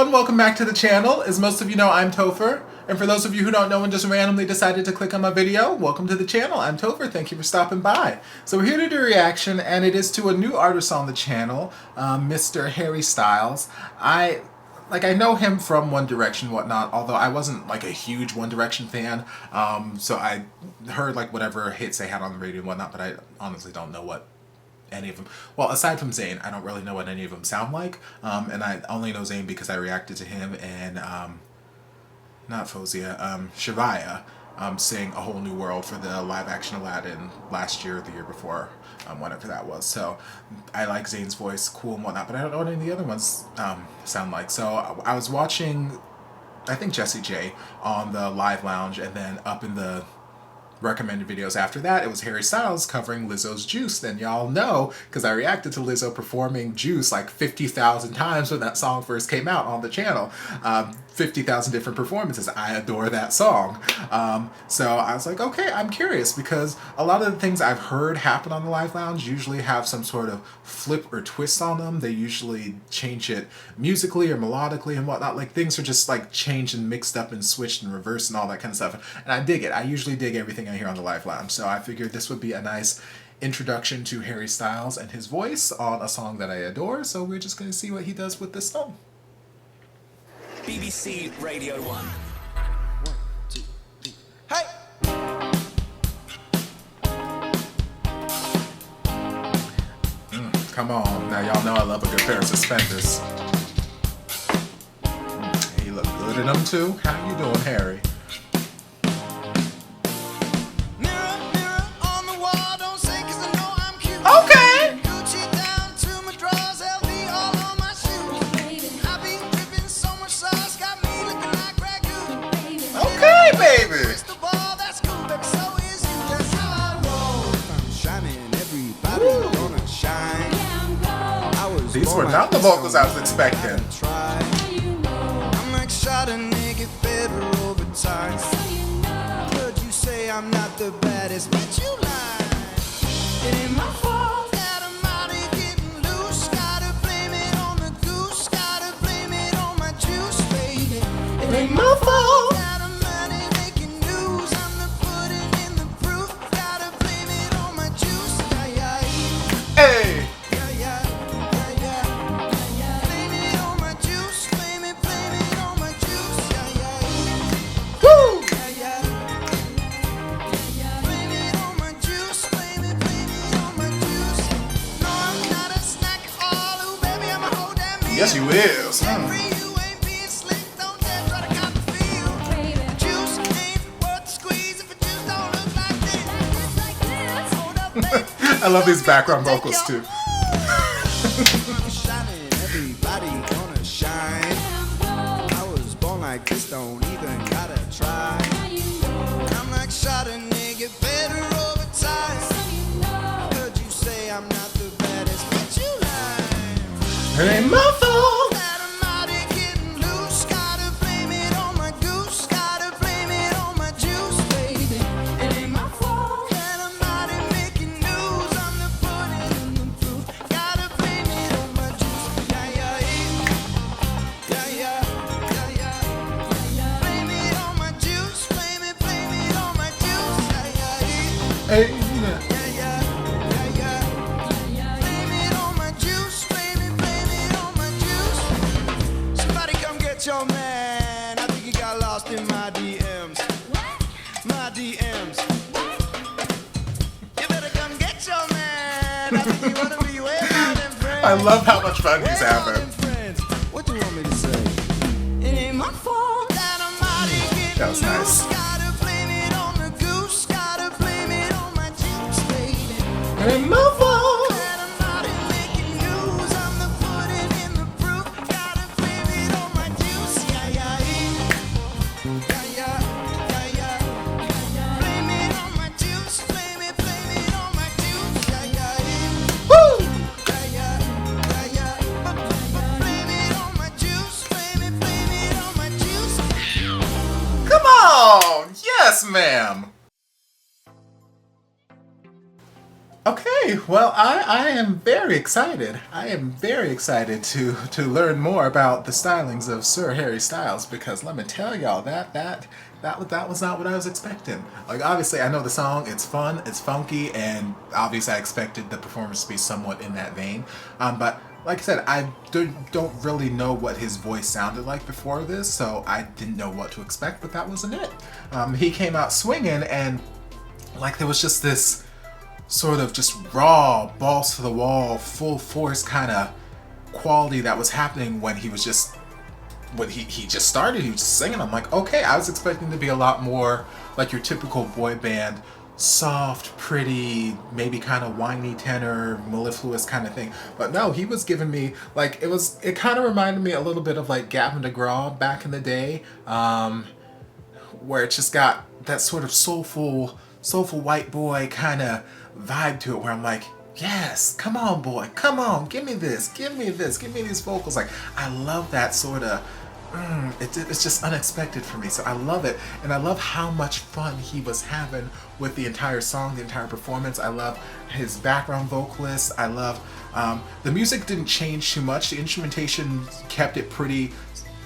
everyone, welcome back to the channel. As most of you know, I'm Topher. And for those of you who don't know and just randomly decided to click on my video, welcome to the channel. I'm Topher, thank you for stopping by. So we're here to do a reaction, and it is to a new artist on the channel, Mr. Harry Styles. I know him from One Direction and whatnot, although I wasn't like a huge One Direction fan. So I heard like whatever hits they had on the radio and whatnot, but I honestly don't know what any of them, well, aside from Zayn, I don't really know what any of them sound like, and I only know Zayn because I reacted to him and not Fozia, Shivaya sing A Whole New World for the live action Aladdin last year or the year before, whenever that was. So I like Zayn's voice, cool and whatnot, but I don't know what any of the other ones sound like. So I was watching, I think, Jessie J on the live lounge, and then up in the recommended videos after that, it was Harry Styles covering Lizzo's Juice. Then y'all know, because I reacted to Lizzo performing Juice like 50,000 times when that song first came out on the channel. 50,000 different performances. I adore that song. So I was like, okay, I'm curious, because a lot of the things I've heard happen on the live lounge usually have some sort of flip or twist on them. They usually change it musically or melodically and whatnot. Like, things are just like changed and mixed up and switched and reversed and all that kind of stuff. And I dig it. I usually dig everything I hear on the live lounge. So I figured this would be a nice introduction to Harry Styles and his voice on a song that I adore. So we're just going to see what he does with this song. BBC Radio 1. 1, 2, 3. Hey! Come on. Now y'all know I love a good pair of suspenders. He look good in them too. How you doing, Harry? These were not the vocals I was expecting. I'm like shot a nigga better over time. Heard you say I'm not the baddest, but you lie. It ain't my fault that I'm out here getting loose. Gotta blame it on the goose. Gotta blame it on my juice, baby. It ain't my fault that I'm out here making news. I'm the pudding in the proof. Gotta blame it on my juice. Yeah, yeah. Hey! Yes, you is. I love these background vocals too. Everybody gonna shine. I was born like this, don't even gotta try. I'm like shot a nigga better over time. Heard you say I'm not the baddest, but you lie. It ain't my fault. Hey, somebody come get your man. I think he got lost in my DMs. What? My DMs. What? You better come get your man. I think he wanna be way out in friends. I love how much fun he's having. What do you want me to say? It ain't my fault that I'm out here getting That was nice. Gotta blame it on the goose. Gotta blame it on my juice, baby. It ain't my fault. Yes, ma'am. Okay, well, I am very excited. I am very excited to learn more about the stylings of Sir Harry Styles, because let me tell y'all that was not what I was expecting. Like, obviously, I know the song, it's fun, it's funky, and obviously I expected the performance to be somewhat in that vein. But like I said, I don't really know what his voice sounded like before this, so I didn't know what to expect, but that wasn't it. He came out swinging, and like there was just this sort of just raw, balls to the wall, full force kind of quality that was happening when he was just, when he just started, he was just singing. I'm like, okay, I was expecting to be a lot more like your typical boy band, soft, pretty, maybe kind of whiny tenor, mellifluous kind of thing. But no, he was giving me, like, it kind of reminded me a little bit of like Gavin DeGraw back in the day, where it just got that sort of soulful white boy kind of vibe to it, where I'm like, yes, come on boy, come on, give me this, give me these vocals. Like, I love that sort of, it's just unexpected for me, so I love it. And I love how much fun he was having with the entire song, the entire performance. I love his background vocalist. I love, the music didn't change too much. The instrumentation kept it pretty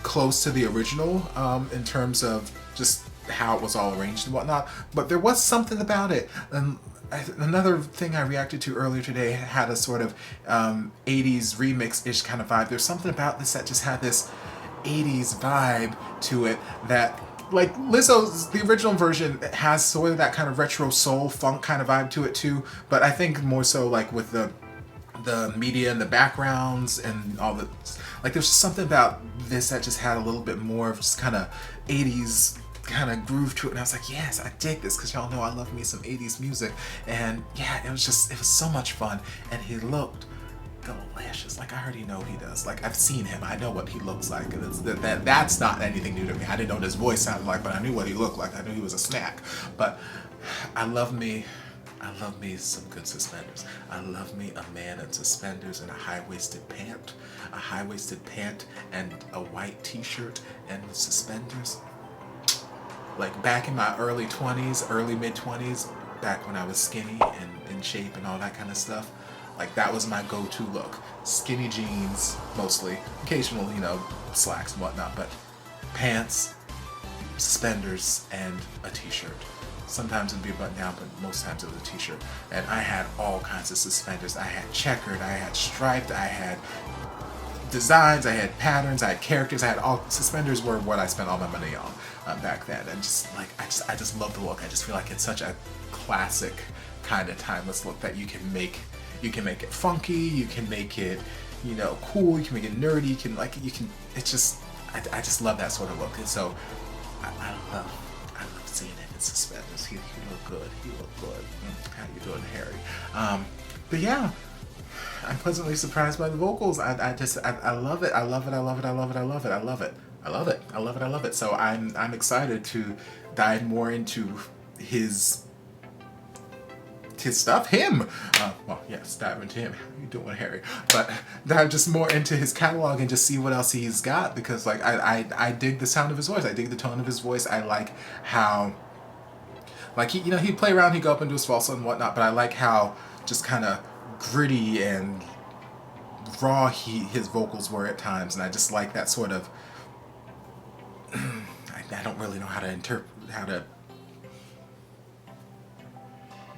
close to the original, in terms of just how it was all arranged and whatnot, but there was something about it. Another thing I reacted to earlier today had a sort of 80s remix-ish kind of vibe. There's something about this that just had this 80s vibe to it that, like, Lizzo's, the original version has sort of that kind of retro soul funk kind of vibe to it too, but I think more so like with the media and the backgrounds and all the, like, there's just something about this that just had a little bit more of just kind of 80s kind of groove to it, and I was like, yes, I dig this, because y'all know I love me some 80s music. And yeah, it was so much fun, and he looked delicious. Like, I already know he does. Like, I've seen him, I know what he looks like, and that's not anything new to me. I didn't know what his voice sounded like, but I knew what he looked like. I knew he was a snack. But I love me some good Suspenders. I love me a man in suspenders and a high-waisted pant. A high-waisted pant and a white t-shirt and suspenders. Like, back in my early 20s, early mid-20s, back when I was skinny and in shape and all that kind of stuff, like, that was my go-to look. Skinny jeans, mostly. Occasional, you know, slacks and whatnot, but pants, suspenders, and a t-shirt. Sometimes it'd be a button down, but most times it was a t-shirt. And I had all kinds of suspenders. I had checkered, I had striped, I had designs, I had patterns, I had characters, I had all, suspenders were what I spent all my money on back then. And just like, I just love the look. I just feel like it's such a classic kind of timeless look that you can make it funky, you can make it, you know, cool, you can make it nerdy, you can, it's just, I just love that sort of look. And so I love seeing it in suspenders. He looked good. He looked good. How you doing, Harry? But yeah, I'm pleasantly surprised by the vocals. I love it. I love it. I love it. I love it. I love it. I love it. I love it. I love it. I love it. So I'm excited to dive more into his stuff. Well, yes, dive into him. How you doing, Harry? But dive just more into his catalog and just see what else he's got, because like I dig the sound of his voice. I dig the tone of his voice. I like how, like, he'd play around, he'd go up and do his falsetto and whatnot, but I like how just kind of gritty and raw his vocals were at times, and I just like that sort of I don't really know how to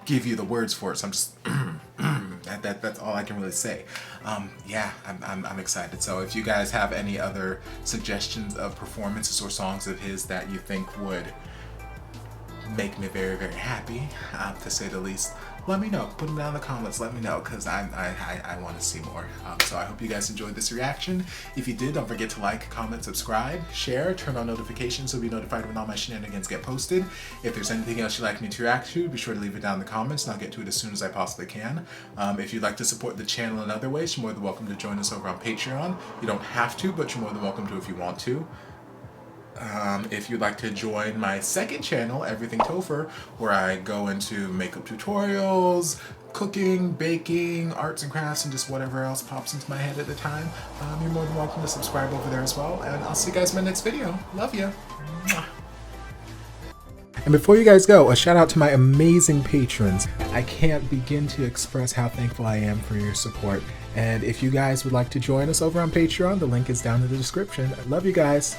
give you the words for it, so I'm just that's all I can really say. Yeah, I'm excited. So if you guys have any other suggestions of performances or songs of his that you think would make me very, very happy, to say the least, let me know. Put them down in the comments. Let me know, because I want to see more. So I hope you guys enjoyed this reaction. If you did, don't forget to like, comment, subscribe, share, turn on notifications so you'll be notified when all my shenanigans get posted. If there's anything else you'd like me to react to, be sure to leave it down in the comments, and I'll get to it as soon as I possibly can. If you'd like to support the channel in other ways, you're more than welcome to join us over on Patreon. You don't have to, but you're more than welcome to if you want to. If you'd like to join my second channel, Everything Topher, where I go into makeup tutorials, cooking, baking, arts and crafts, and just whatever else pops into my head at the time, you're more than welcome to subscribe over there as well. And I'll see you guys in my next video. Love ya. Mwah. And before you guys go, a shout out to my amazing patrons. I can't begin to express how thankful I am for your support. And if you guys would like to join us over on Patreon, the link is down in the description. I love you guys.